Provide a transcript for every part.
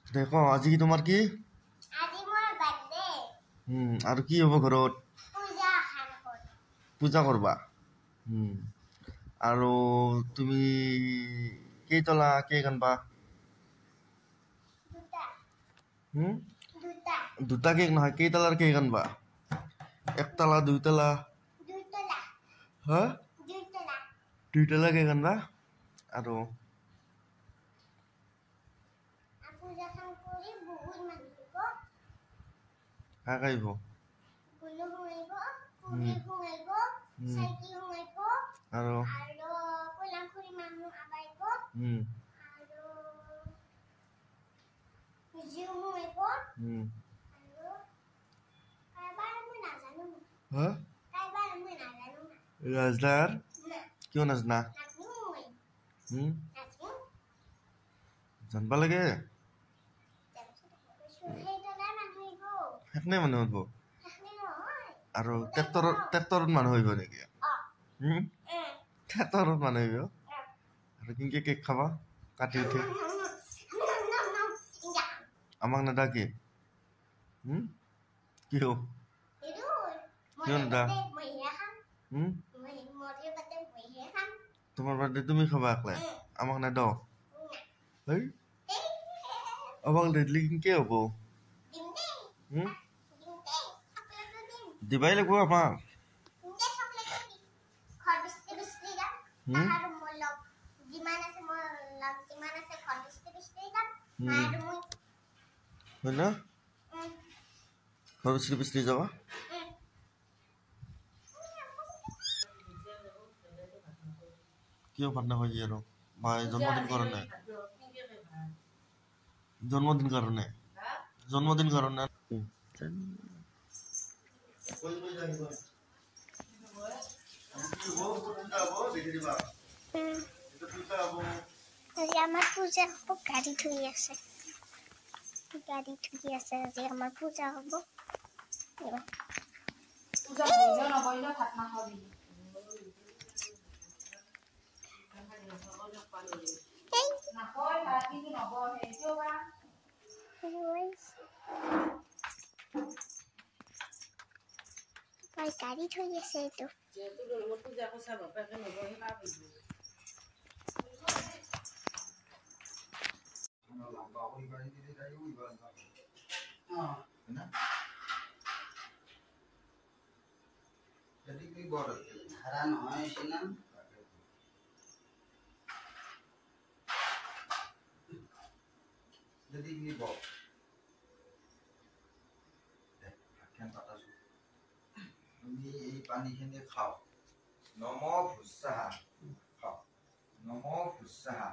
দেখো আজি কি তোমাৰ কি আজি মোৰ বাৰ্থডে আৰু কি হ'ব ঘৰত পূজা খান কৰ পূজা কৰবা আৰু তুমি কেইতলা কেক আনবা দুটা দুটা কেক নহয় কেইতলাৰ কেক আনবা একতলা দুইতলা দুইতলা হা দুইতলা দুইতলা কেক আনবা আৰু পূজা খান কৰি বহুত মানুহ কাক আহিব গুলো সোমাইব পুৰি সোমাইব চাইকি সোমাইব আৰু কলাখুৰি মানুহ আবাইব আৰু জিউ সোমাইব আৰু কাইবাৰ মই নাজানো হা কাইবাৰ মই নাজানো ৰাজদাৰ কিয় নাজনা নাজানো মই নাজানো জানবা লাগে সেইখনে মানুহ হ'ব আৰু ট্ৰেক্টৰত মানুহ আহিব নেকি ট্ৰেক্টৰত মানুহ আহিব আৰু কেনেকে কেক খাবা কাটি উঠি আমাক নেদাকে কিয় কিয় নেদা তোমাৰ বাৰ্থডে তুমি খাবা একলাই আমাক নেদ আমাক নেদলি কেনেকে হ'ব দিবাই লাগিব আমাক হয় না ঘৰ বিচৰি যাবা কিয় ভাত নাখাই আৰু ভাই জন্মদিন কাৰণে আজি আমাৰ পূজা হ'ব গাড়ী ধুই আছে আজি আমাৰ পূজা হ'ব গাড়ী থৈ আছে এইটো তুমি এই পানীখিনি খাও নম ভুস্সাহা খাও নম ভুস্সাহা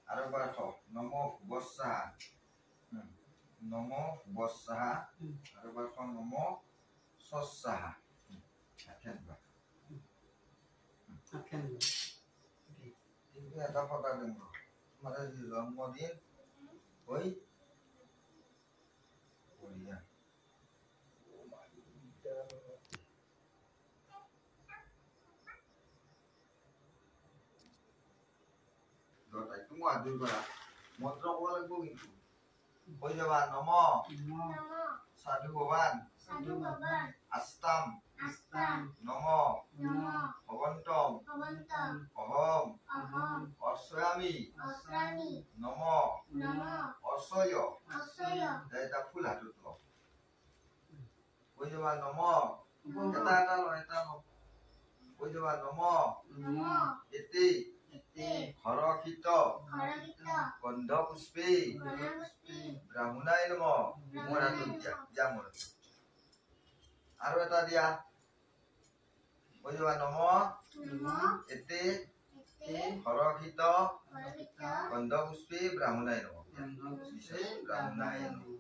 আৰু এবাৰ খাও নম ভুবস্সাহা নম ভুবস্সাহা আৰু এবাৰ খাও নম স্বস্সাহা কিন্তু এটা কথা দিম তোমাৰ আজি জন্মদিন হৈ বঢ়িয়া তুমি আদৰি কৰা মন্ত্ৰ ক'ব লাগিব কিন্তু কৈ যাবা নম সাধু ভগৱান আস্তাম নম ভগৱন্তম অহম অৰ্চয়ামি নম অৰ্চয় এটা ফুল হাতত লওঁ কৈ যাবা নম এটা লওঁ কৈ যাবা নম এতে হৰক্ষিত গন্ধ পুষ্পে ব্ৰাহ্মণাই নম মোৰ হাতত দিয়া মোৰ আৰু এটা দিয়া কৈ যাবা নম এতে হৰক্ষিত গন্ধ পুষ্পে ব্ৰাহ্মণাই নম ব্ৰাহ্মণাই নম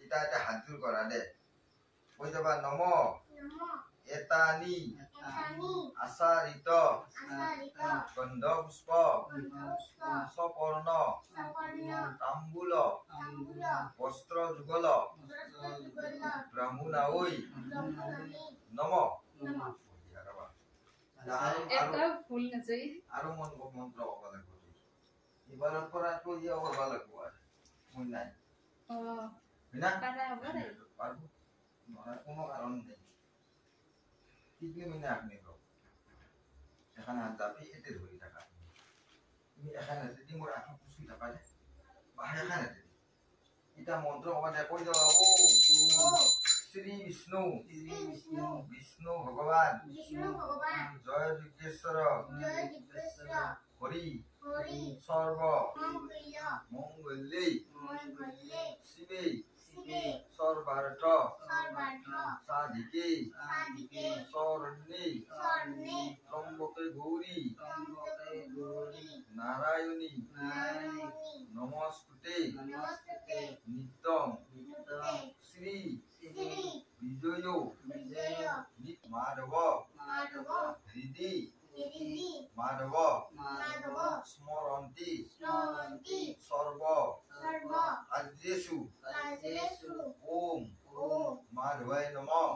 এটা হাত জোৰ কৰা দে কৈ যাবা নম এতানি আচাৰিত গন্ধ পুষ্প সপৰ্ণ তাম্বুল বস্ত্ৰ যুগল ব্ৰাহ্মণাঐ নম আৰু মন্ত্ৰ ক'ব লাগিব এইবাৰৰ পৰা কৰিব লাগিব মই নাই ও বিনা কাটা হবে রে পারবো নড়ার কোনো কারণ নেই কিডনি মিনা আপনি গো এখানে হাত যাবি এতে ধরে টাকা তুমি এখানে যদি মোর আঠা পুষি টাকা দে বা এখানে দে এটা মন্ত্র আমাদের কই যাও ও শ্রী বিষ্ণু বিষ্ণু ভগবান জয় যুগেশ্বর হরি সর্ব মঙ্গলে শিবে সর্বার্থ সাধিকে শরণ্যে ত্রম্বকে গৌরী নারায়ণী নমস্তুতে নিত্যং শ্রী বিজয় মাধব হৃদি মাধব স্মরন্তি সর্ব কার্যেষু ওম মাধবায় নমঃ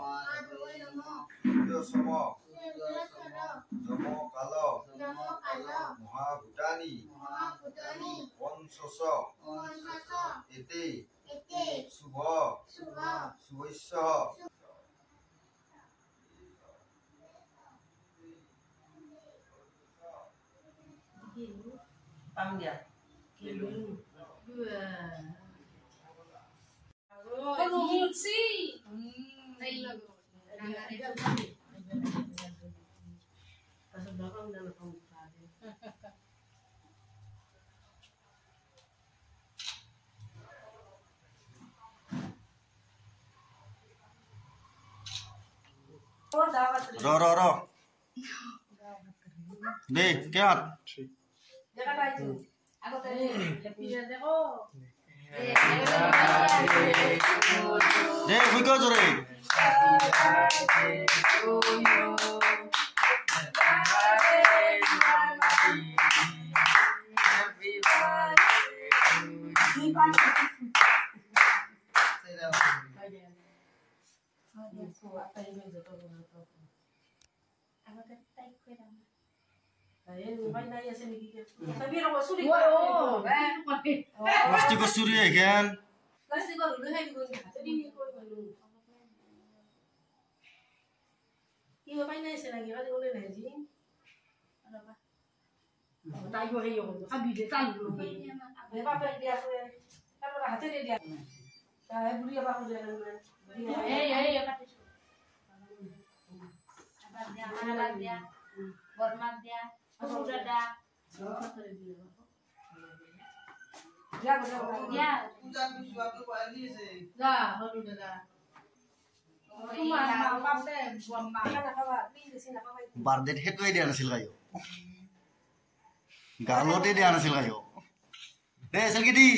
সূর্যসম যমকাল মহাভূতানি পঞ্চশ এতে শুভ শুভস্য Panggil. Kalau mutsi. Đây là Pasal belakang dan belakang buka. Oh, dapat. র দে কেয়াত Jangan baju. aku tadi biar deh oh. দে বুঝো জোরে Aku tadi taik kue dah. মস্তি কসুরি এখান Hormat dia, udah dah. Ya, dah, udah dah. Birthday হেতুৱে দিয়া নাছিল গায়ো গালতে দিয়া নাছিল গায়ো দে চেলকি দি